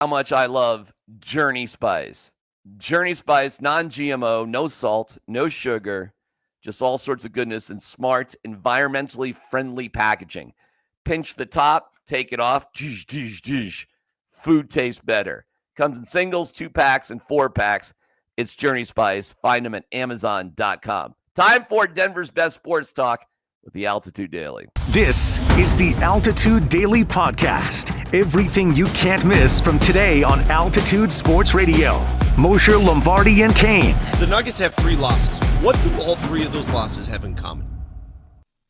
how much I love Journey Spice. Journey Spice, non-GMO, no salt, no sugar, just all sorts of goodness and smart, environmentally friendly packaging. Pinch the top, take it off. Food tastes better. Comes in singles, 2-packs, and 4-packs. It's Journey Spice. Find them at Amazon.com. Time for Denver's best sports talk with the Altitude Daily. This is the Altitude Daily Podcast. Everything you can't miss from today on Altitude Sports Radio. Mosher, Lombardi, and Kane. The Nuggets have 3 losses. What do all 3 of those losses have in common?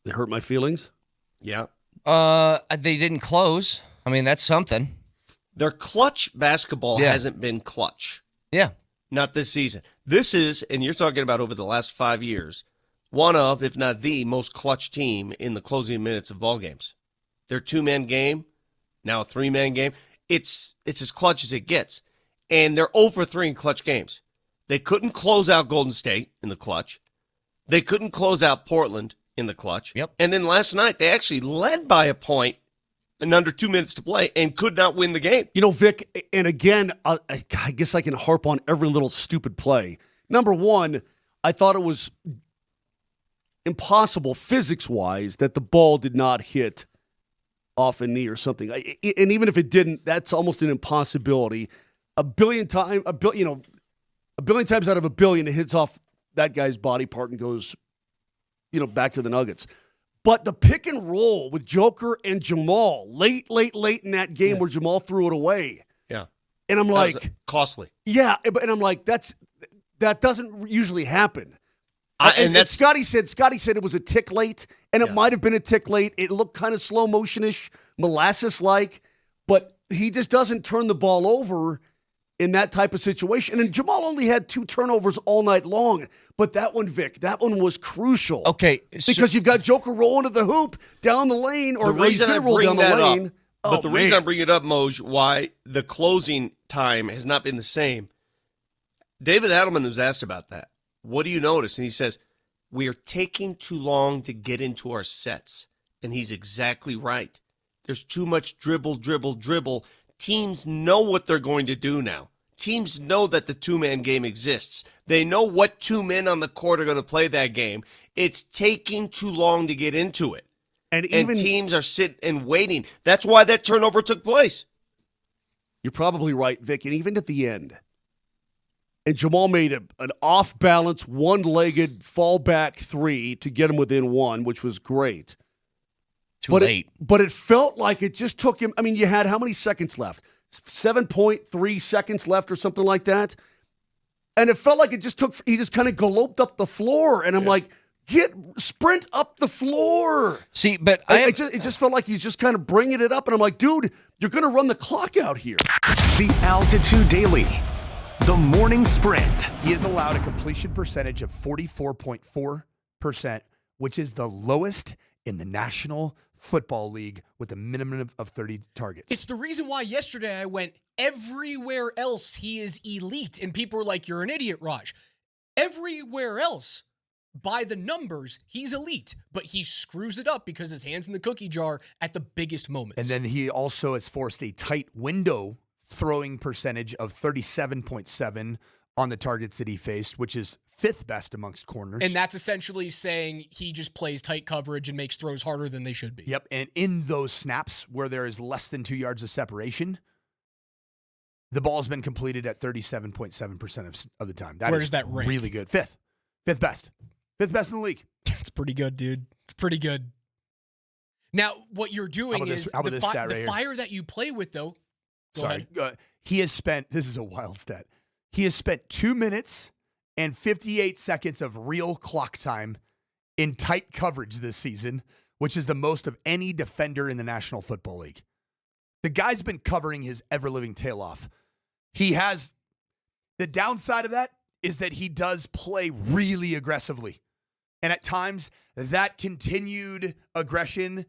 They hurt my feelings? Yeah. They didn't close. I mean, that's something. Their clutch basketball hasn't been clutch. Yeah. Not this season. This is, and you're talking about over the last 5 years, one of, if not the most clutch team in the closing minutes of ball games. Their 2-man game, now a 3-man game. It's as clutch as it gets. And they're 0 for 3 in clutch games. They couldn't close out Golden State in the clutch. They couldn't close out Portland in the clutch. Yep. And then last night, they actually led by a point in under 2 minutes to play and could not win the game. You know, Vic, and again, I guess I can harp on every little stupid play. Number one, I thought it was impossible physics-wise that the ball did not hit off a knee or something. And even if it didn't, that's almost an impossibility. A billion times out of a billion, it hits off that guy's body part and goes, back to the Nuggets. But the pick and roll with Joker and Jamal late in that game where Jamal threw it away. Yeah. And I'm like, costly. Yeah, and I'm like, that doesn't usually happen. And Scotty said it was a tick late, and it might have been a tick late. It looked kind of slow motion-ish, molasses-like, but he just doesn't turn the ball over in that type of situation. And Jamal only had 2 turnovers all night long, but that one, Vic, that one was crucial. Okay. Because you've got Joker rolling to the hoop down the lane, or he's going to roll down the lane. But the reason I bring it up, Moj, why the closing time has not been the same, David Adelman was asked about that. What do you notice? And he says, we are taking too long to get into our sets. And he's exactly right. There's too much dribble. Teams know what they're going to do now. Teams know that the 2-man game exists. They know what 2 men on the court are going to play that game. It's taking too long to get into it. And teams are sitting and waiting. That's why that turnover took place. You're probably right, Vic. And even at the end, and Jamal made an off-balance, one-legged fallback 3 to get him within 1, which was great. Too late. But it felt like it just took him. I mean, you had how many seconds left? 7.3 seconds left or something like that. And it felt like it just took, he just kind of galoped up the floor. And I'm like, sprint up the floor. See, but it just felt like he's just kind of bringing it up. And I'm like, dude, you're going to run the clock out here. The Altitude Daily. The Morning Sprint. He has allowed a completion percentage of 44.4%, which is the lowest in the National Football League with a minimum of 30 targets. It's the reason why yesterday I went everywhere else he is elite. And people were like, you're an idiot, Raj. Everywhere else, by the numbers, he's elite. But he screws it up because his hand's in the cookie jar at the biggest moments. And then he also has forced a tight window throwing percentage of 37.7 on the targets that he faced, which is 5th best amongst corners. And that's essentially saying he just plays tight coverage and makes throws harder than they should be. Yep, and in those snaps where there is less than 2 yards of separation, the ball's been completed at 37.7% of the time. Where does that rank? Really good. 5th best. 5th best in the league. It's pretty good, dude. It's pretty good. Now, what you're doing is the fire that you play with, though. He has spent, this is a wild stat, he has spent 2 minutes and 58 seconds of real clock time in tight coverage this season, which is the most of any defender in the National Football League. The guy's been covering his ever-living tail off. He has, the downside of that is that he does play really aggressively. And at times, that continued aggression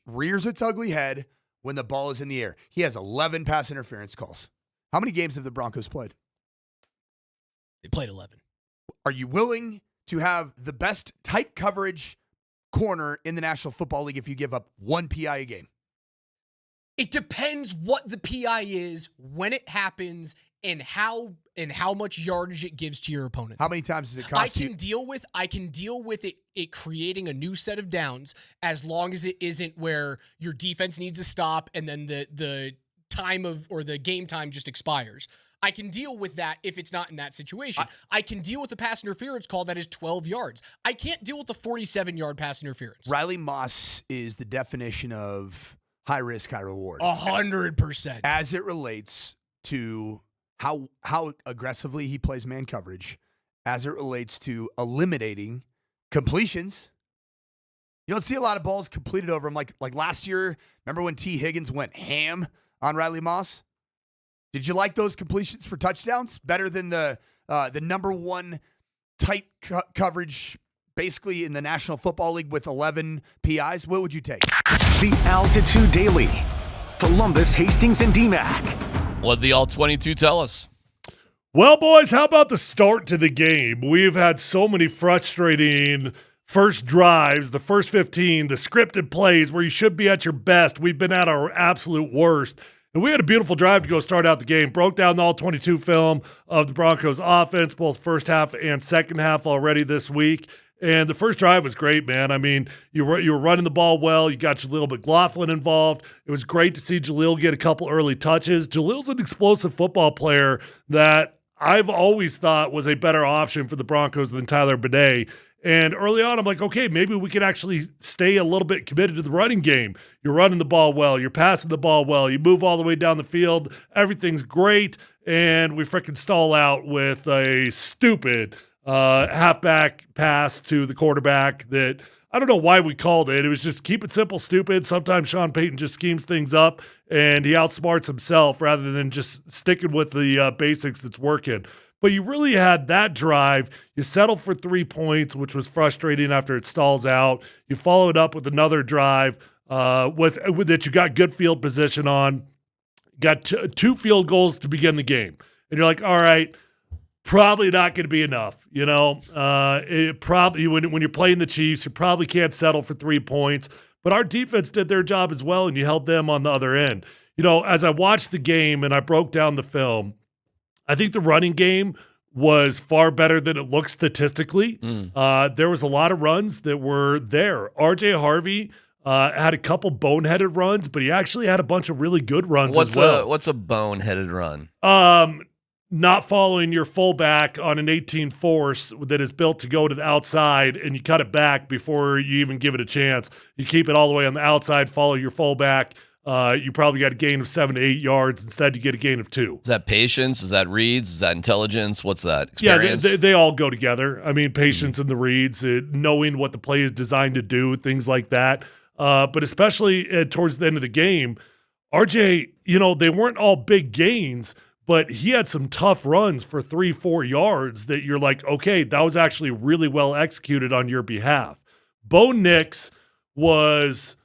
rears its ugly head when the ball is in the air. He has 11 pass interference calls. How many games have the Broncos played? They played 11. Are you willing to have the best tight coverage corner in the National Football League if you give up 1 PI a game? It depends what the PI is, when it happens, and how much yardage it gives to your opponent. How many times does it cost you? I can deal with it creating a new set of downs as long as it isn't where your defense needs to stop and then the time or the game time just expires. I can deal with that if it's not in that situation. I can deal with the pass interference call that is 12 yards. I can't deal with the 47-yard pass interference. Riley Moss is the definition of high risk, high reward. 100%. As it relates to how aggressively he plays man coverage, as it relates to eliminating completions. You don't see a lot of balls completed over him. Like last year, remember when T. Higgins went ham on Riley Moss? Did you like those completions for touchdowns better than the number one tight coverage basically in the National Football League with 11 PIs? What would you take? The Altitude Daily. Columbus, Hastings, and DMAC. What'd the All-22 tell us? Well, boys, how about the start to the game? We've had so many frustrating first drives, the first 15, the scripted plays where you should be at your best. We've been at our absolute worst. And we had a beautiful drive to go start out the game. Broke down the All-22 film of the Broncos offense, both first half and second half already this week. And the first drive was great, man. I mean, you were running the ball well. You got Jaleel McLaughlin involved. It was great to see Jaleel get a couple early touches. Jaleel's an explosive football player that I've always thought was a better option for the Broncos than Tyler Bidet. And early on, I'm like, okay, maybe we could actually stay a little bit committed to the running game. You're running the ball well. You're passing the ball well. You move all the way down the field. Everything's great. And we freaking stall out with a stupid halfback pass to the quarterback that I don't know why we called it. It was just keep it simple, stupid. Sometimes Sean Payton just schemes things up and he outsmarts himself rather than just sticking with the basics that's working. But you really had that drive. You settled for 3 points, which was frustrating after it stalls out. You followed up with another drive with that you got good field position on. Got two field goals to begin the game. And you're like, all right, probably not going to be enough. You know, it probably when you're playing the Chiefs, you probably can't settle for 3 points. But our defense did their job as well, and you held them on the other end. You know, as I watched the game and I broke down the film, I think the running game was far better than it looked statistically. There was a lot of runs that were there. R.J. Harvey had a couple boneheaded runs, but he actually had a bunch of really good runs as well. What's a boneheaded run? Not following your fullback on an 18 force that is built to go to the outside, and you cut it back before you even give it a chance. You keep it all the way on the outside, follow your fullback. You probably got a gain of 7 to 8 yards. Instead, you get a gain of 2. Is that patience? Is that reads? Is that intelligence? What's that? Experience? Yeah, they all go together. I mean, patience and the reads, knowing what the play is designed to do, things like that. But especially towards the end of the game, RJ, you know, they weren't all big gains, but he had some tough runs for 3-4 yards that you're like, okay, that was actually really well executed on your behalf. Bo Nix was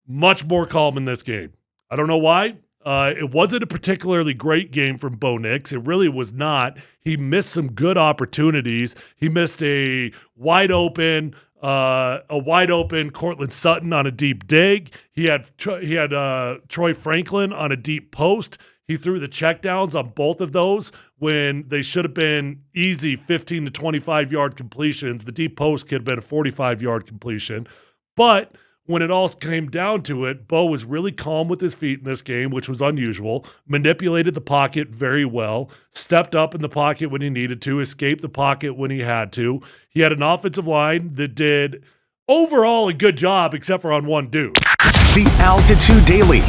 much more calm in this game. I don't know why. It wasn't a particularly great game from Bo Nix. It really was not. He missed some good opportunities. He missed a wide open Cortland Sutton on a deep dig. He had Troy Franklin on a deep post. He threw the checkdowns on both of those when they should have been easy 15 to 25-yard completions. The deep post could have been a 45-yard completion. But when it all came down to it, Bo was really calm with his feet in this game, which was unusual, manipulated the pocket very well, stepped up in the pocket when he needed to, escaped the pocket when he had to. He had an offensive line that did overall a good job, except for on one dude. The Altitude Daily.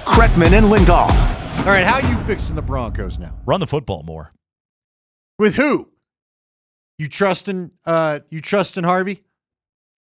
Kretman and Lindahl. All right, how are you fixing the Broncos now? Run the football more. With who? You trusting Harvey?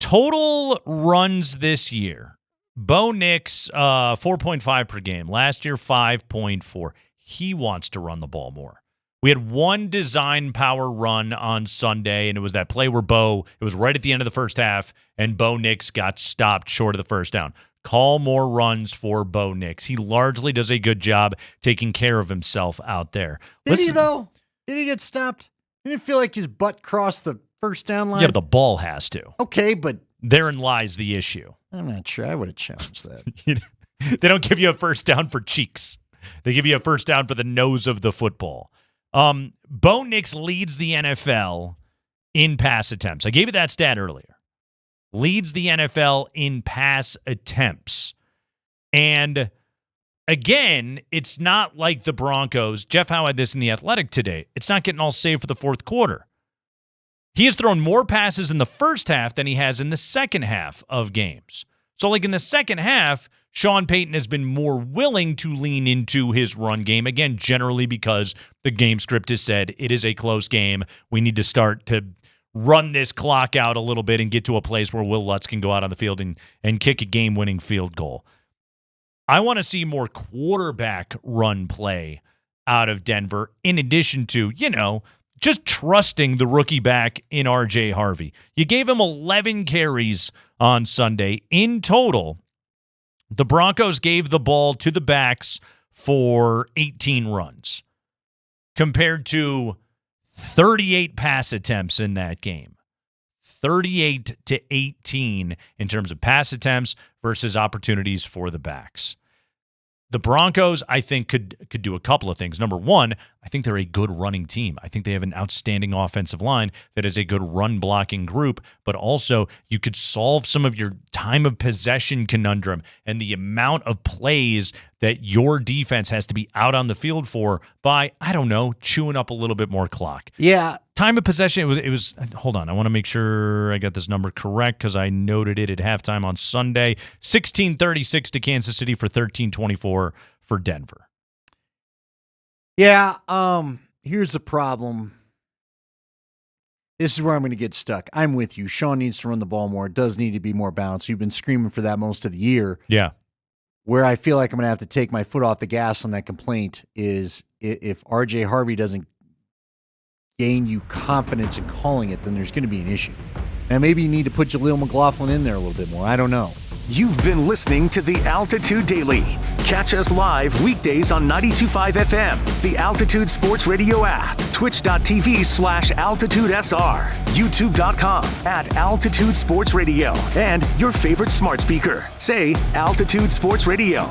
Total runs this year. Bo Nix, 4.5 per game. Last year, 5.4. He wants to run the ball more. We had one design power run on Sunday, and it was that play where it was right at the end of the first half, and Bo Nix got stopped short of the first down. Call more runs for Bo Nix. He largely does a good job taking care of himself out there. Did he, though? Did he get stopped? He didn't feel like his butt crossed the first down line? Yeah, but the ball has to. Okay, but therein lies the issue. I'm not sure. I would have challenged that. They don't give you a first down for cheeks. They give you a first down for the nose of the football. Bo Nix leads the NFL in pass attempts. I gave you that stat earlier. Leads the NFL in pass attempts. And again, it's not like the Broncos. Jeff Howe had this in The Athletic today. It's not getting all saved for the fourth quarter. He has thrown more passes in the first half than he has in the second half of games. So like in the second half, Sean Payton has been more willing to lean into his run game, again, generally because the game script has said it is a close game. We need to start to run this clock out a little bit and get to a place where Will Lutz can go out on the field and kick a game-winning field goal. I want to see more quarterback run play out of Denver, in addition to, just trusting the rookie back in R.J. Harvey. You gave him 11 carries on Sunday. In total, the Broncos gave the ball to the backs for 18 runs, compared to 38 pass attempts in that game. 38-18 in terms of pass attempts versus opportunities for the backs. The Broncos, I think, could do a couple of things. Number one, I think they're a good running team. I think they have an outstanding offensive line that is a good run-blocking group, but also you could solve some of your time of possession conundrum and the amount of plays that your defense has to be out on the field for by, chewing up a little bit more clock. Yeah. Time of possession, it was hold on, I want to make sure I got this number correct because I noted it at halftime on Sunday. 16-36 to Kansas City for 13-24 for Denver. Yeah, here's the problem. This is where I'm going to get stuck. I'm with you. Sean needs to run the ball more. It does need to be more balanced. You've been screaming for that most of the year. Yeah. Where I feel like I'm going to have to take my foot off the gas on that complaint is if R.J. Harvey doesn't gain you confidence in calling it, then there's going to be an issue. Now, maybe you need to put Jaleel McLaughlin in there a little bit more. I don't know. You've been listening to the Altitude Daily. Catch us live weekdays on 92.5 FM, the Altitude Sports Radio app, twitch.tv/AltitudeSR, youtube.com @Altitude Sports Radio, and your favorite smart speaker. Say Altitude Sports Radio.